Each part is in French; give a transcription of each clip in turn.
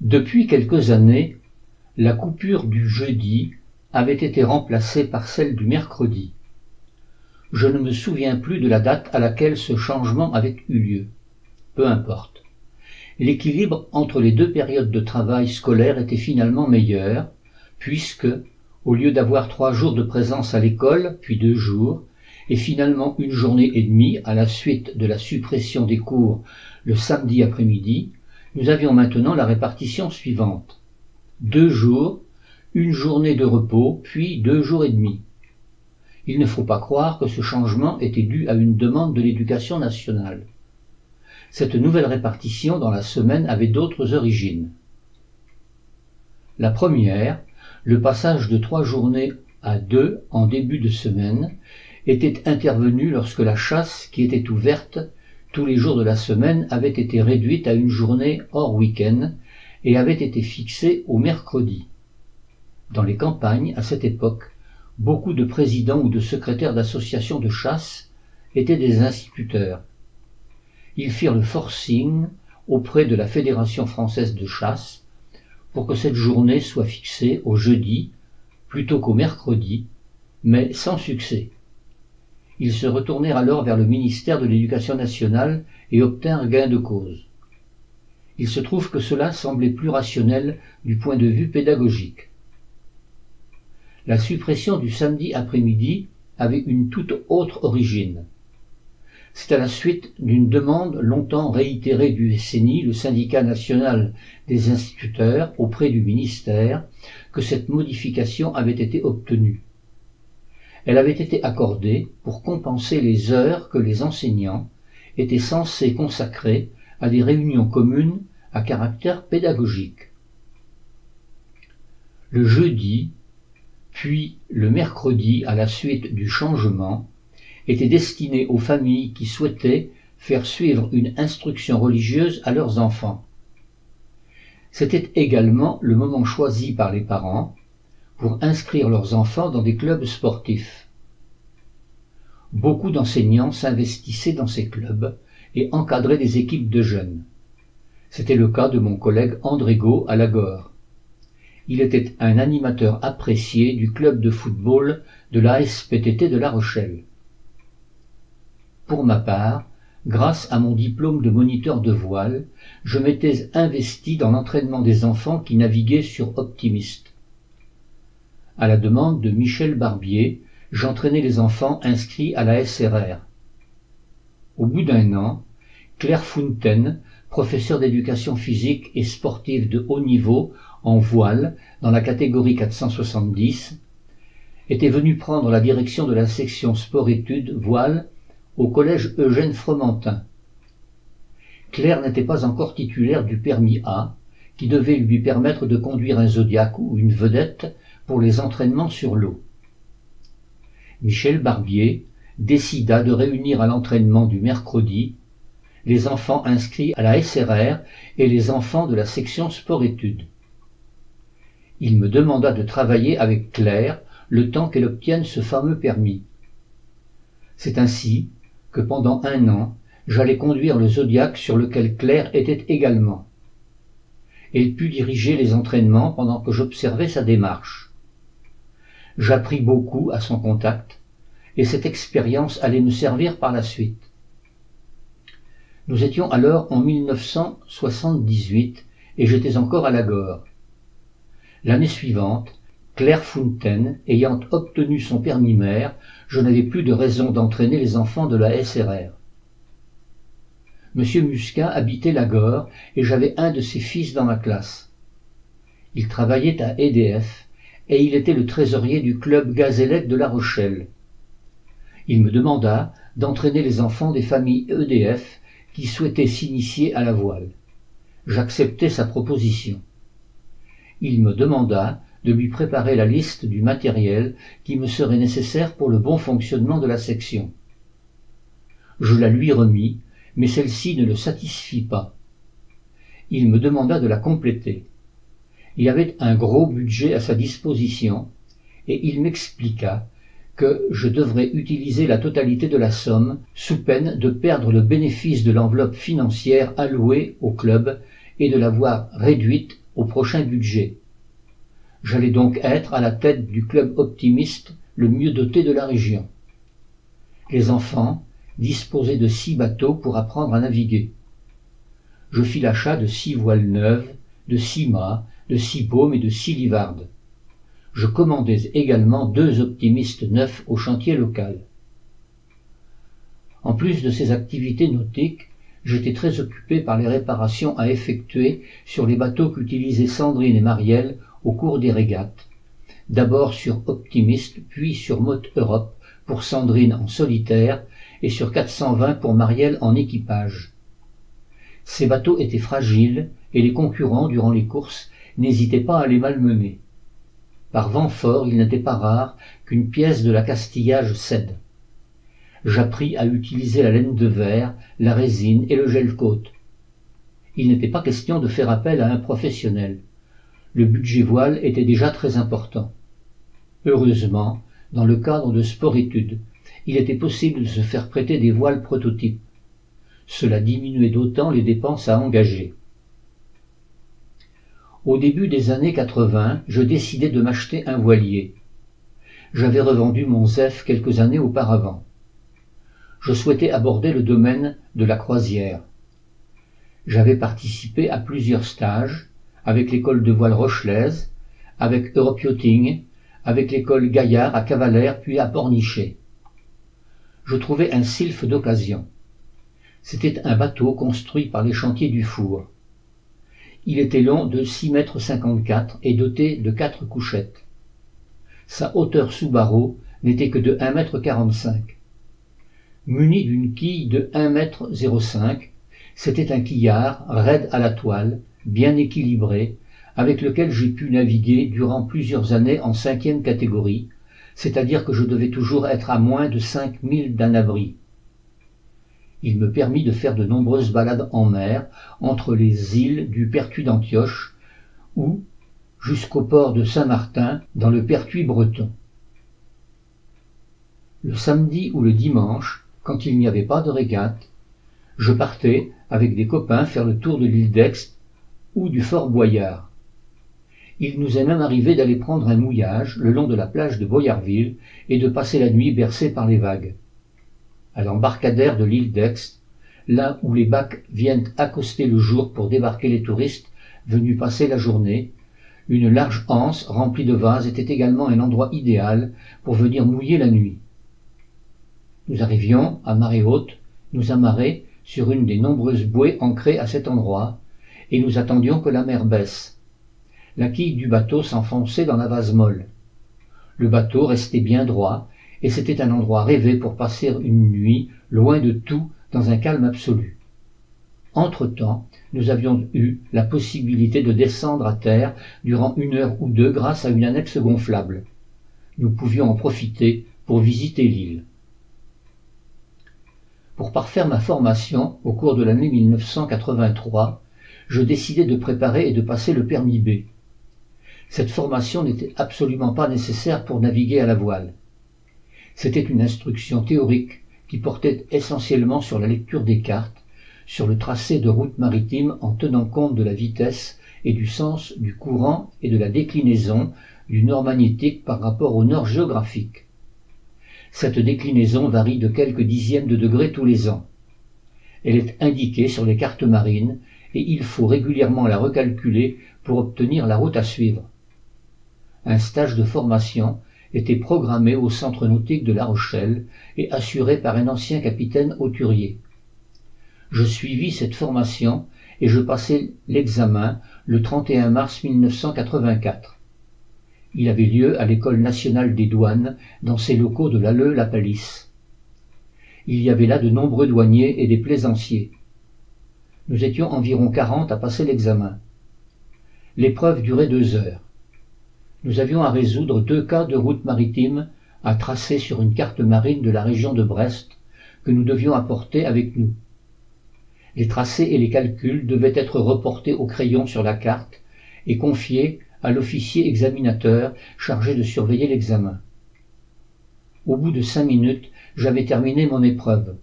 Depuis quelques années, la coupure du jeudi avait été remplacée par celle du mercredi. Je ne me souviens plus de la date à laquelle ce changement avait eu lieu. Peu importe. L'équilibre entre les deux périodes de travail scolaire était finalement meilleur, puisque, au lieu d'avoir 3 jours de présence à l'école, puis 2 jours, et finalement 1 journée et demie à la suite de la suppression des cours le samedi après-midi, nous avions maintenant la répartition suivante. 2 jours, 1 journée de repos, puis 2 jours et demi. Il ne faut pas croire que ce changement était dû à une demande de l'Éducation nationale. Cette nouvelle répartition dans la semaine avait d'autres origines. La première, le passage de 3 journées à 2 en début de semaine, était intervenue lorsque la chasse, qui était ouverte tous les jours de la semaine, avait été réduite à 1 journée hors week-end et avait été fixée au mercredi. Dans les campagnes, à cette époque, beaucoup de présidents ou de secrétaires d'associations de chasse étaient des instituteurs. Ils firent le forcing auprès de la Fédération française de chasse pour que cette journée soit fixée au jeudi plutôt qu'au mercredi, mais sans succès. Ils se retournèrent alors vers le ministère de l'Éducation nationale et obtinrent gain de cause. Il se trouve que cela semblait plus rationnel du point de vue pédagogique. La suppression du samedi après-midi avait une toute autre origine. C'est à la suite d'une demande longtemps réitérée du SNI, le syndicat national des instituteurs, auprès du ministère, que cette modification avait été obtenue. Elle avait été accordée pour compenser les heures que les enseignants étaient censés consacrer à des réunions communes à caractère pédagogique. Le jeudi, puis le mercredi à la suite du changement, était destiné aux familles qui souhaitaient faire suivre une instruction religieuse à leurs enfants. C'était également le moment choisi par les parents pour inscrire leurs enfants dans des clubs sportifs. Beaucoup d'enseignants s'investissaient dans ces clubs et encadraient des équipes de jeunes. C'était le cas de mon collègue André Gault à Lagore. Il était un animateur apprécié du club de football de l'ASPTT de La Rochelle. Pour ma part, grâce à mon diplôme de moniteur de voile, je m'étais investi dans l'entraînement des enfants qui naviguaient sur Optimiste. À la demande de Michel Barbier, j'entraînais les enfants inscrits à la SRR. Au bout d'1 an, Claire Fontaine, professeure d'éducation physique et sportive de haut niveau en voile dans la catégorie 470, était venue prendre la direction de la section sport-études voile au collège Eugène Fromentin. Claire n'était pas encore titulaire du permis A, qui devait lui permettre de conduire un Zodiac ou une vedette pour les entraînements sur l'eau. Michel Barbier décida de réunir à l'entraînement du mercredi les enfants inscrits à la SRR et les enfants de la section sport-études. Il me demanda de travailler avec Claire le temps qu'elle obtienne ce fameux permis. C'est ainsi que pendant 1 an, j'allais conduire le Zodiac sur lequel Claire était également. Elle put diriger les entraînements pendant que j'observais sa démarche. J'appris beaucoup à son contact, et cette expérience allait me servir par la suite. Nous étions alors en 1978 et j'étais encore à Lagore. L'année suivante, Claire Fontaine ayant obtenu son permis mère, je n'avais plus de raison d'entraîner les enfants de la SRR. Monsieur Muscat habitait Lagore et j'avais un de ses fils dans ma classe. Il travaillait à EDF et il était le trésorier du club Gazélec de La Rochelle. Il me demanda d'entraîner les enfants des familles EDF qui souhaitaient s'initier à la voile. J'acceptai sa proposition. Il me demanda de lui préparer la liste du matériel qui me serait nécessaire pour le bon fonctionnement de la section. Je la lui remis, mais celle-ci ne le satisfit pas. Il me demanda de la compléter. Il avait un gros budget à sa disposition, et il m'expliqua que je devrais utiliser la totalité de la somme sous peine de perdre le bénéfice de l'enveloppe financière allouée au club et de la voir réduite au prochain budget. J'allais donc être à la tête du club optimiste le mieux doté de la région. Les enfants disposaient de 6 bateaux pour apprendre à naviguer. Je fis l'achat de 6 voiles neuves, de 6 mâts, de 6 paumes et de 6 livardes. Je commandais également 2 optimistes neufs au chantier local. En plus de ces activités nautiques, j'étais très occupé par les réparations à effectuer sur les bateaux qu'utilisaient Sandrine et Marielle au cours des régates, d'abord sur Optimiste, puis sur Motte Europe pour Sandrine en solitaire et sur 420 pour Marielle en équipage. Ces bateaux étaient fragiles et les concurrents, durant les courses, n'hésitaient pas à les malmener. Par vent fort, il n'était pas rare qu'une pièce de l'accastillage cède. J'appris à utiliser la laine de verre, la résine et le gel-côte. Il n'était pas question de faire appel à un professionnel. Le budget voile était déjà très important. Heureusement, dans le cadre de sport-études, il était possible de se faire prêter des voiles prototypes. Cela diminuait d'autant les dépenses à engager. Au début des années 80, je décidai de m'acheter un voilier. J'avais revendu mon Zef quelques années auparavant. Je souhaitais aborder le domaine de la croisière. J'avais participé à plusieurs stages, avec l'école de voile Rochelaise, avec Europe Yachting, avec l'école Gaillard à Cavalère puis à Pornichet. Je trouvais un sylphe d'occasion. C'était un bateau construit par les chantiers du Four. Il était long de 6,54 m et doté de 4 couchettes. Sa hauteur sous barreau n'était que de 1,45 m. Muni d'une quille de 1,05 m, c'était un quillard raide à la toile, bien équilibré, avec lequel j'ai pu naviguer durant plusieurs années en 5e catégorie, c'est-à-dire que je devais toujours être à moins de 5 milles d'un abri. Il me permit de faire de nombreuses balades en mer, entre les îles du Pertuis d'Antioche ou jusqu'au port de Saint-Martin dans le Pertuis breton. Le samedi ou le dimanche, quand il n'y avait pas de régate, je partais avec des copains faire le tour de l'île d'Aix ou du Fort Boyard. Il nous est même arrivé d'aller prendre un mouillage le long de la plage de Boyarville et de passer la nuit bercé par les vagues. À l'embarcadère de l'île d'Aix, là où les bacs viennent accoster le jour pour débarquer les touristes venus passer la journée, une large anse remplie de vases était également un endroit idéal pour venir mouiller la nuit. Nous arrivions, à marée haute, nous amarrer sur une des nombreuses bouées ancrées à cet endroit, et nous attendions que la mer baisse. La quille du bateau s'enfonçait dans la vase molle. Le bateau restait bien droit, et c'était un endroit rêvé pour passer une nuit, loin de tout, dans un calme absolu. Entre-temps, nous avions eu la possibilité de descendre à terre durant 1 heure ou 2 grâce à une annexe gonflable. Nous pouvions en profiter pour visiter l'île. Pour parfaire ma formation, au cours de l'année 1983, je décidai de préparer et de passer le permis B. Cette formation n'était absolument pas nécessaire pour naviguer à la voile. C'était une instruction théorique qui portait essentiellement sur la lecture des cartes, sur le tracé de route maritime en tenant compte de la vitesse et du sens du courant et de la déclinaison du nord magnétique par rapport au nord géographique. Cette déclinaison varie de quelques dixièmes de degré tous les ans. Elle est indiquée sur les cartes marines et il faut régulièrement la recalculer pour obtenir la route à suivre. Un stage de formation était programmé au centre nautique de La Rochelle et assuré par un ancien capitaine hauturier. Je suivis cette formation et je passai l'examen le 31 mars 1984. Il avait lieu à l'École nationale des douanes, dans ses locaux de Lalleux-la-Palisse. Il y avait là de nombreux douaniers et des plaisanciers. Nous étions environ 40 à passer l'examen. L'épreuve durait 2 heures. Nous avions à résoudre 2 cas de route maritime à tracer sur une carte marine de la région de Brest que nous devions apporter avec nous. Les tracés et les calculs devaient être reportés au crayon sur la carte et confiés à l'officier examinateur chargé de surveiller l'examen. Au bout de 5 minutes, j'avais terminé mon épreuve.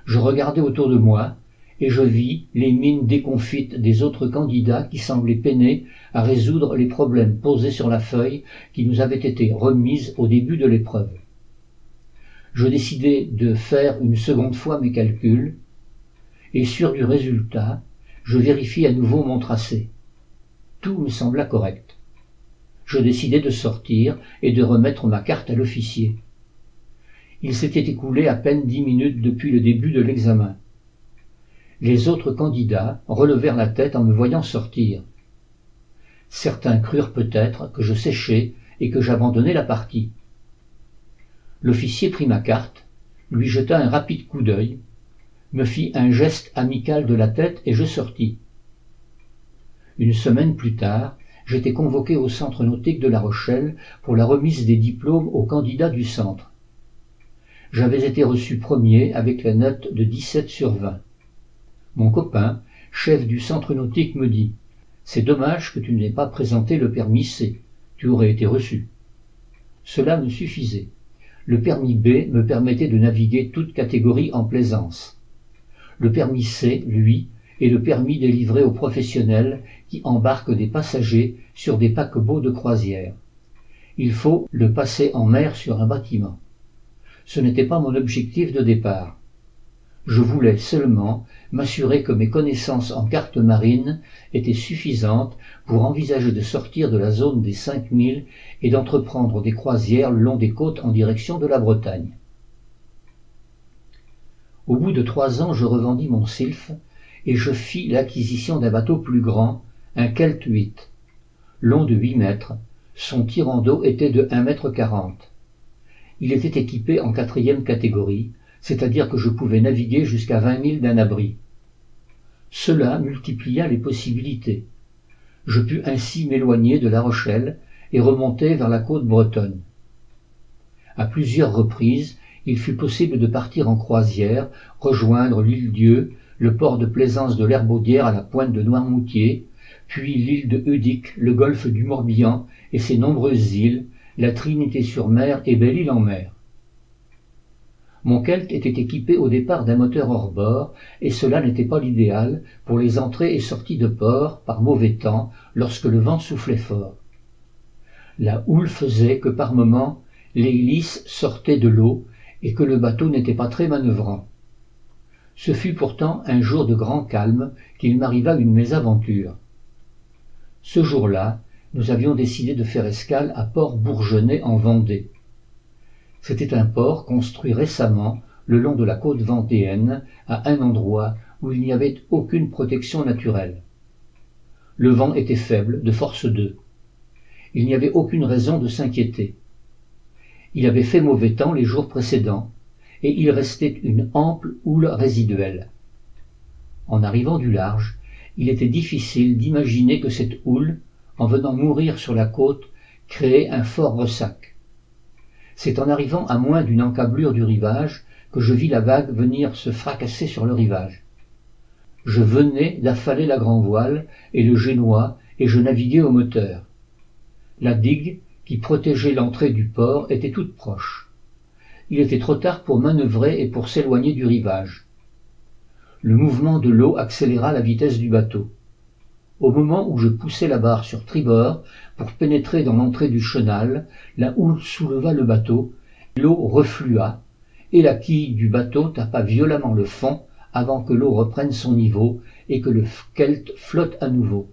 Je regardais autour de moi et je vis les mines déconfites des autres candidats qui semblaient peiner à résoudre les problèmes posés sur la feuille qui nous avait été remise au début de l'épreuve. Je décidai de faire une seconde fois mes calculs, et sûr du résultat, je vérifiai à nouveau mon tracé. Tout me sembla correct. Je décidai de sortir et de remettre ma carte à l'officier. Il s'était écoulé à peine 10 minutes depuis le début de l'examen. Les autres candidats relevèrent la tête en me voyant sortir. Certains crurent peut-être que je séchais et que j'abandonnais la partie. L'officier prit ma carte, lui jeta un rapide coup d'œil, me fit un geste amical de la tête et je sortis. Une semaine plus tard, j'étais convoqué au centre nautique de La Rochelle pour la remise des diplômes aux candidats du centre. J'avais été reçu premier avec la note de 17 sur 20. Mon copain, chef du centre nautique, me dit « C'est dommage que tu n'aies pas présenté le permis C, tu aurais été reçu. » Cela me suffisait. Le permis B me permettait de naviguer toute catégorie en plaisance. Le permis C, lui, est le permis délivré aux professionnels qui embarquent des passagers sur des paquebots de croisière. Il faut le passer en mer sur un bâtiment. Ce n'était pas mon objectif de départ. Je voulais seulement m'assurer que mes connaissances en carte marine étaient suffisantes pour envisager de sortir de la zone des 5000 et d'entreprendre des croisières le long des côtes en direction de la Bretagne. Au bout de 3 ans, je revendis mon Sylph et je fis l'acquisition d'un bateau plus grand, un Kelt 8. Long de 8 mètres, son tirant d'eau était de 1,40 m. Il était équipé en 4e catégorie, c'est-à-dire que je pouvais naviguer jusqu'à 20 000 d'un abri. Cela multiplia les possibilités. Je pus ainsi m'éloigner de La Rochelle et remonter vers la côte bretonne. À plusieurs reprises, il fut possible de partir en croisière, rejoindre l'île Dieu, le port de plaisance de l'Herbaudière à la pointe de Noirmoutier, puis l'île de Heudic, le golfe du Morbihan et ses nombreuses îles, la Trinité-sur-Mer et Belle-Île-en-Mer. Mon Kelt était équipé au départ d'un moteur hors-bord, et cela n'était pas l'idéal pour les entrées et sorties de port par mauvais temps lorsque le vent soufflait fort. La houle faisait que par moments l'hélice sortait de l'eau et que le bateau n'était pas très manœuvrant. Ce fut pourtant un jour de grand calme qu'il m'arriva une mésaventure. Ce jour-là, nous avions décidé de faire escale à Port-Bourgenais en Vendée. C'était un port construit récemment le long de la côte vendéenne, à un endroit où il n'y avait aucune protection naturelle. Le vent était faible, de force 2. Il n'y avait aucune raison de s'inquiéter. Il avait fait mauvais temps les jours précédents, et il restait une ample houle résiduelle. En arrivant du large, il était difficile d'imaginer que cette houle, en venant mourir sur la côte, créait un fort ressac. C'est en arrivant à moins d'une encablure du rivage que je vis la vague venir se fracasser sur le rivage. Je venais d'affaler la grand-voile et le génois et je naviguais au moteur. La digue, qui protégeait l'entrée du port, était toute proche. Il était trop tard pour manœuvrer et pour s'éloigner du rivage. Le mouvement de l'eau accéléra la vitesse du bateau. Au moment où je poussais la barre sur tribord pour pénétrer dans l'entrée du chenal, la houle souleva le bateau, l'eau reflua, et la quille du bateau tapa violemment le fond avant que l'eau reprenne son niveau et que le Kelt flotte à nouveau.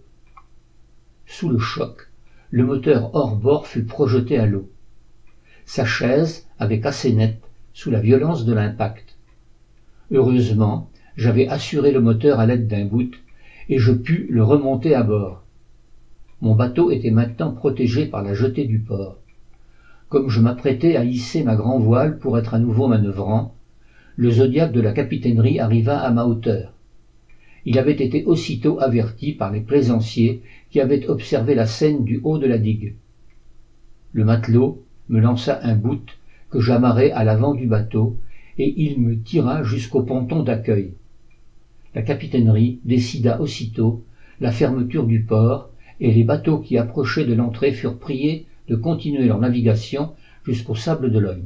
Sous le choc, le moteur hors bord fut projeté à l'eau. Sa chaise avait cassé net sous la violence de l'impact. Heureusement, j'avais assuré le moteur à l'aide d'un bout et je pus le remonter à bord. Mon bateau était maintenant protégé par la jetée du port. Comme je m'apprêtais à hisser ma grand-voile pour être à nouveau manœuvrant, le Zodiac de la capitainerie arriva à ma hauteur. Il avait été aussitôt averti par les plaisanciers qui avaient observé la scène du haut de la digue. Le matelot me lança un bout que j'amarrai à l'avant du bateau et il me tira jusqu'au ponton d'accueil. La capitainerie décida aussitôt la fermeture du port et les bateaux qui approchaient de l'entrée furent priés de continuer leur navigation jusqu'au Sable d'Olonne.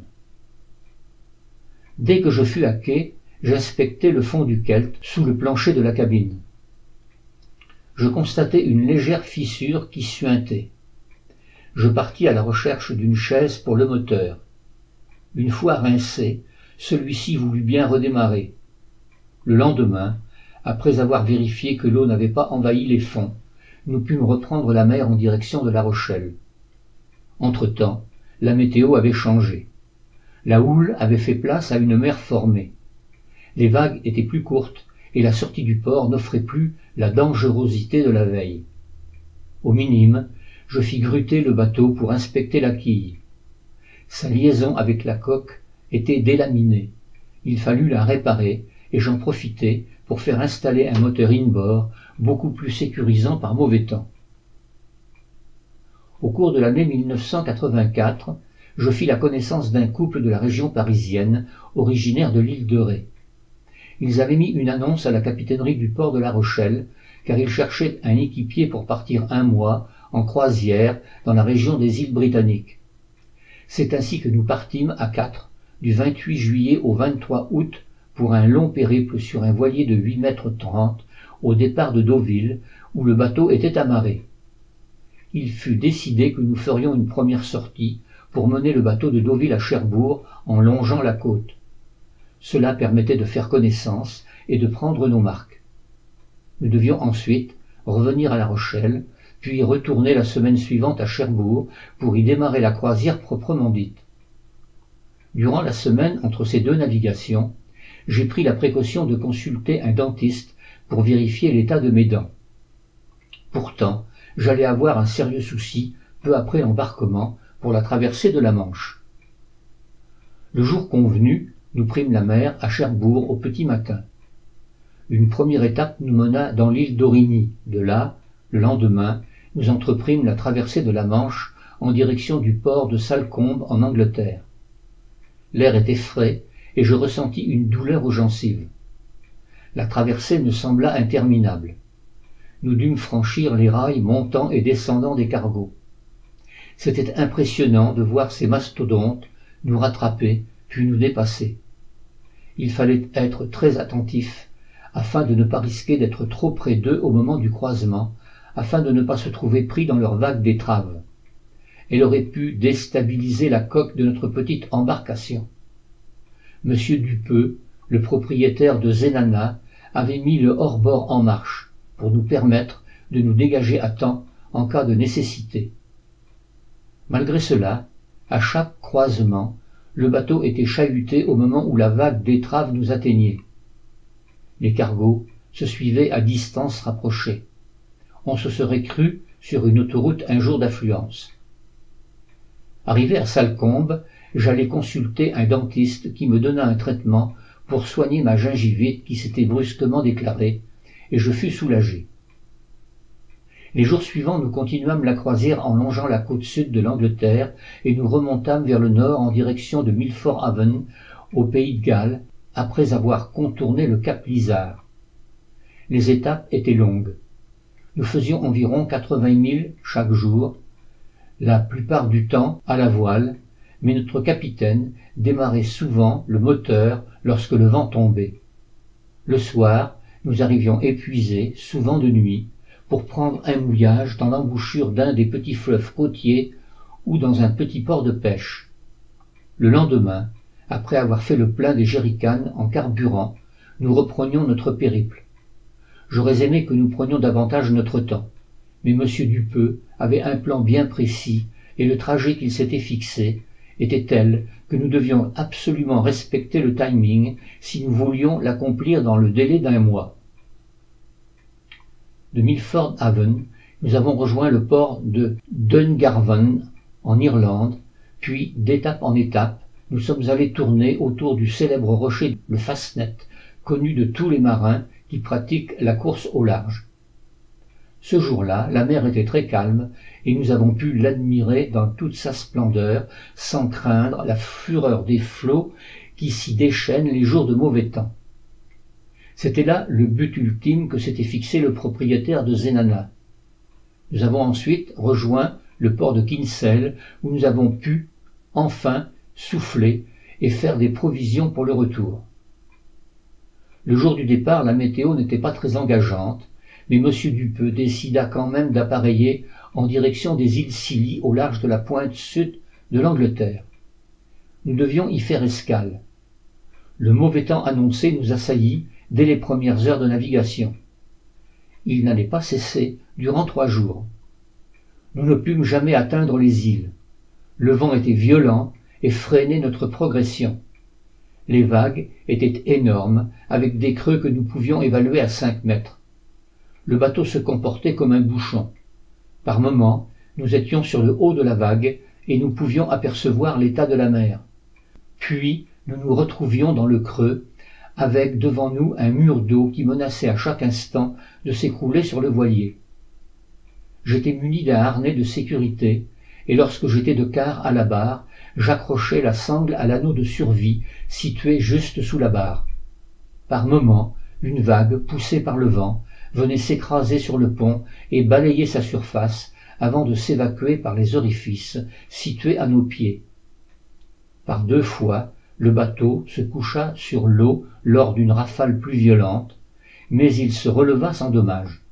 Dès que je fus à quai, j'inspectai le fond du Kelt sous le plancher de la cabine. Je constatai une légère fissure qui suintait. Je partis à la recherche d'une chaise pour le moteur. Une fois rincé, celui-ci voulut bien redémarrer. Le lendemain, après avoir vérifié que l'eau n'avait pas envahi les fonds, nous pûmes reprendre la mer en direction de La Rochelle. Entre-temps, la météo avait changé. La houle avait fait place à une mer formée. Les vagues étaient plus courtes et la sortie du port n'offrait plus la dangerosité de la veille. Au minime, je fis gruter le bateau pour inspecter la quille. Sa liaison avec la coque était délaminée. Il fallut la réparer et j'en profitai pour faire installer un moteur in-bord beaucoup plus sécurisant par mauvais temps. Au cours de l'année 1984, je fis la connaissance d'un couple de la région parisienne, originaire de l'île de Ré. Ils avaient mis une annonce à la capitainerie du port de La Rochelle, car ils cherchaient un équipier pour partir 1 mois en croisière dans la région des îles Britanniques. C'est ainsi que nous partîmes à 4, du 28 juillet au 23 août, pour un long périple sur un voilier de 8 mètres 30 au départ de Deauville, où le bateau était amarré. Il fut décidé que nous ferions une première sortie pour mener le bateau de Deauville à Cherbourg en longeant la côte. Cela permettait de faire connaissance et de prendre nos marques. Nous devions ensuite revenir à La Rochelle, puis retourner la semaine suivante à Cherbourg pour y démarrer la croisière proprement dite. Durant la semaine entre ces deux navigations, j'ai pris la précaution de consulter un dentiste pour vérifier l'état de mes dents. Pourtant, j'allais avoir un sérieux souci peu après l'embarquement pour la traversée de la Manche. Le jour convenu, nous prîmes la mer à Cherbourg au petit matin. Une première étape nous mena dans l'île d'Aurigny. De là, le lendemain, nous entreprîmes la traversée de la Manche en direction du port de Salcombe en Angleterre. L'air était frais et je ressentis une douleur aux gencives. La traversée me sembla interminable. Nous dûmes franchir les rails montant et descendant des cargos. C'était impressionnant de voir ces mastodontes nous rattraper puis nous dépasser. Il fallait être très attentif afin de ne pas risquer d'être trop près d'eux au moment du croisement, afin de ne pas se trouver pris dans leur vague d'étrave. Elle aurait pu déstabiliser la coque de notre petite embarcation. Monsieur Dupeux, le propriétaire de Zenana, avait mis le hors-bord en marche pour nous permettre de nous dégager à temps en cas de nécessité. Malgré cela, à chaque croisement, le bateau était chahuté au moment où la vague d'étrave nous atteignait. Les cargos se suivaient à distance rapprochée. On se serait cru sur une autoroute un jour d'affluence. Arrivé à Salcombe, j'allai consulter un dentiste qui me donna un traitement pour soigner ma gingivite qui s'était brusquement déclarée, et je fus soulagé. Les jours suivants, nous continuâmes la croisière en longeant la côte sud de l'Angleterre et nous remontâmes vers le nord en direction de Milford Haven, au pays de Galles, après avoir contourné le cap Lizard. Les étapes étaient longues. Nous faisions environ 80 milles chaque jour, la plupart du temps à la voile, mais notre capitaine démarrait souvent le moteur lorsque le vent tombait. Le soir, nous arrivions épuisés, souvent de nuit, pour prendre un mouillage dans l'embouchure d'un des petits fleuves côtiers ou dans un petit port de pêche. Le lendemain, après avoir fait le plein des jerrycans en carburant, nous reprenions notre périple. J'aurais aimé que nous prenions davantage notre temps, mais M. Dupeux avait un plan bien précis et le trajet qu'il s'était fixé était tel que nous devions absolument respecter le timing si nous voulions l'accomplir dans le délai d'1 mois. De Milford Haven, nous avons rejoint le port de Dungarvan en Irlande, puis d'étape en étape, nous sommes allés tourner autour du célèbre rocher le Fastnet, connu de tous les marins qui pratiquent la course au large. Ce jour-là, la mer était très calme et nous avons pu l'admirer dans toute sa splendeur sans craindre la fureur des flots qui s'y déchaînent les jours de mauvais temps. C'était là le but ultime que s'était fixé le propriétaire de Zenana. Nous avons ensuite rejoint le port de Kinsale où nous avons pu, enfin, souffler et faire des provisions pour le retour. Le jour du départ, la météo n'était pas très engageante, mais M. Dupeux décida quand même d'appareiller en direction des îles Scilly au large de la pointe sud de l'Angleterre. Nous devions y faire escale. Le mauvais temps annoncé nous assaillit dès les premières heures de navigation. Il n'allait pas cesser durant 3 jours. Nous ne pûmes jamais atteindre les îles. Le vent était violent et freinait notre progression. Les vagues étaient énormes, avec des creux que nous pouvions évaluer à 5 mètres. Le bateau se comportait comme un bouchon. Par moments, nous étions sur le haut de la vague et nous pouvions apercevoir l'état de la mer. Puis, nous nous retrouvions dans le creux, avec devant nous un mur d'eau qui menaçait à chaque instant de s'écrouler sur le voilier. J'étais muni d'un harnais de sécurité, et lorsque j'étais de quart à la barre, j'accrochais la sangle à l'anneau de survie situé juste sous la barre. Par moments, une vague, poussée par le vent, venait s'écraser sur le pont et balayer sa surface avant de s'évacuer par les orifices situés à nos pieds. Par 2 fois, le bateau se coucha sur l'eau lors d'une rafale plus violente, mais il se releva sans dommage.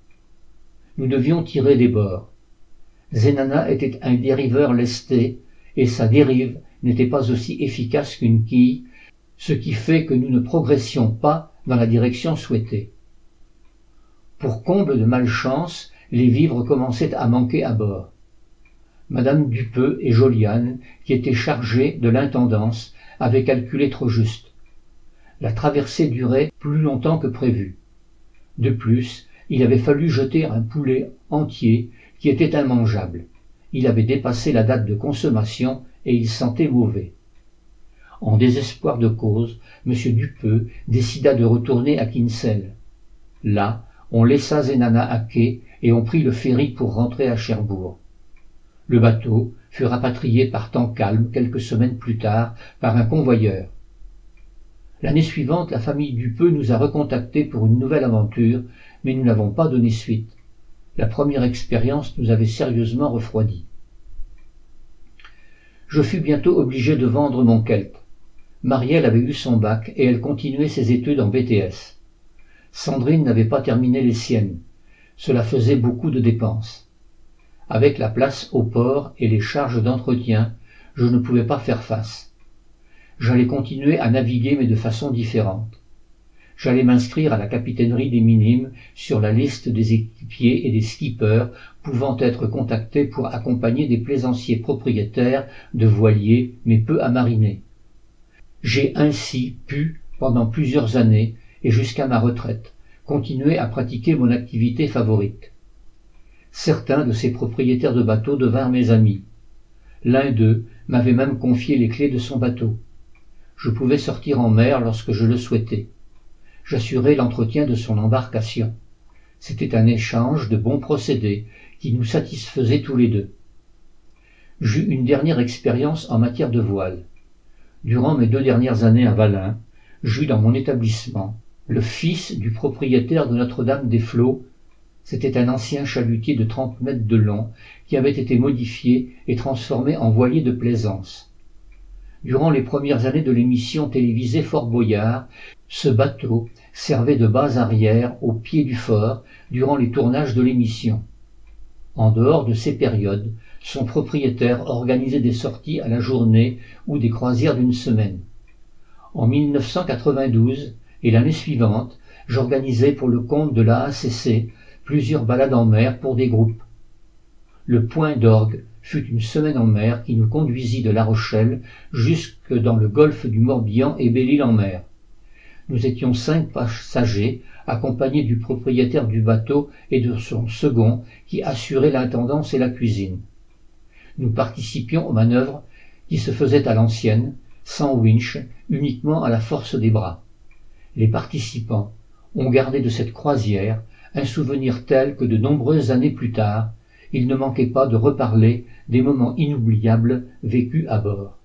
Nous devions tirer des bords. Zenana était un dériveur lesté, et sa dérive n'était pas aussi efficace qu'une quille, ce qui fait que nous ne progressions pas dans la direction souhaitée. Pour comble de malchance, les vivres commençaient à manquer à bord. Madame Dupeux et Joliane, qui étaient chargées de l'intendance, avaient calculé trop juste. La traversée durait plus longtemps que prévu. De plus, il avait fallu jeter un poulet entier qui était immangeable. Il avait dépassé la date de consommation et il sentait mauvais. En désespoir de cause, M. Dupeux décida de retourner à Kinsale. Là, on laissa Zenana à quai et on prit le ferry pour rentrer à Cherbourg. Le bateau fut rapatrié par temps calme quelques semaines plus tard par un convoyeur. L'année suivante, la famille Dupeux nous a recontactés pour une nouvelle aventure, mais nous n'avons pas donné suite. La première expérience nous avait sérieusement refroidis. Je fus bientôt obligé de vendre mon kelp. Marielle avait eu son bac et elle continuait ses études en BTS. Sandrine n'avait pas terminé les siennes. Cela faisait beaucoup de dépenses. Avec la place au port et les charges d'entretien, je ne pouvais pas faire face. J'allais continuer à naviguer mais de façon différente. J'allais m'inscrire à la capitainerie des Minimes sur la liste des équipiers et des skippers pouvant être contactés pour accompagner des plaisanciers propriétaires de voiliers mais peu amarinés. J'ai ainsi pu, pendant plusieurs années et jusqu'à ma retraite, continuer à pratiquer mon activité favorite. Certains de ces propriétaires de bateaux devinrent mes amis. L'un d'eux m'avait même confié les clés de son bateau. Je pouvais sortir en mer lorsque je le souhaitais. J'assurais l'entretien de son embarcation. C'était un échange de bons procédés qui nous satisfaisait tous les deux. J'eus une dernière expérience en matière de voile. Durant mes 2 dernières années à Valin, j'eus dans mon établissement le fils du propriétaire de Notre-Dame-des-Flots. C'était un ancien chalutier de 30 mètres de long qui avait été modifié et transformé en voilier de plaisance. Durant les premières années de l'émission télévisée Fort Boyard, ce bateau servait de base arrière au pied du fort durant les tournages de l'émission. En dehors de ces périodes, son propriétaire organisait des sorties à la journée ou des croisières d'1 semaine. En 1992 et l'année suivante, j'organisais pour le compte de l'AACC plusieurs balades en mer pour des groupes. Le point d'orgue fut une semaine en mer qui nous conduisit de La Rochelle jusque dans le golfe du Morbihan et Belle-Île-en-Mer. Nous étions 5 passagers, accompagnés du propriétaire du bateau et de son second qui assurait l'intendance et la cuisine. Nous participions aux manœuvres qui se faisaient à l'ancienne, sans winch, uniquement à la force des bras. Les participants ont gardé de cette croisière un souvenir tel que de nombreuses années plus tard, il ne manquait pas de reparler des moments inoubliables vécus à bord.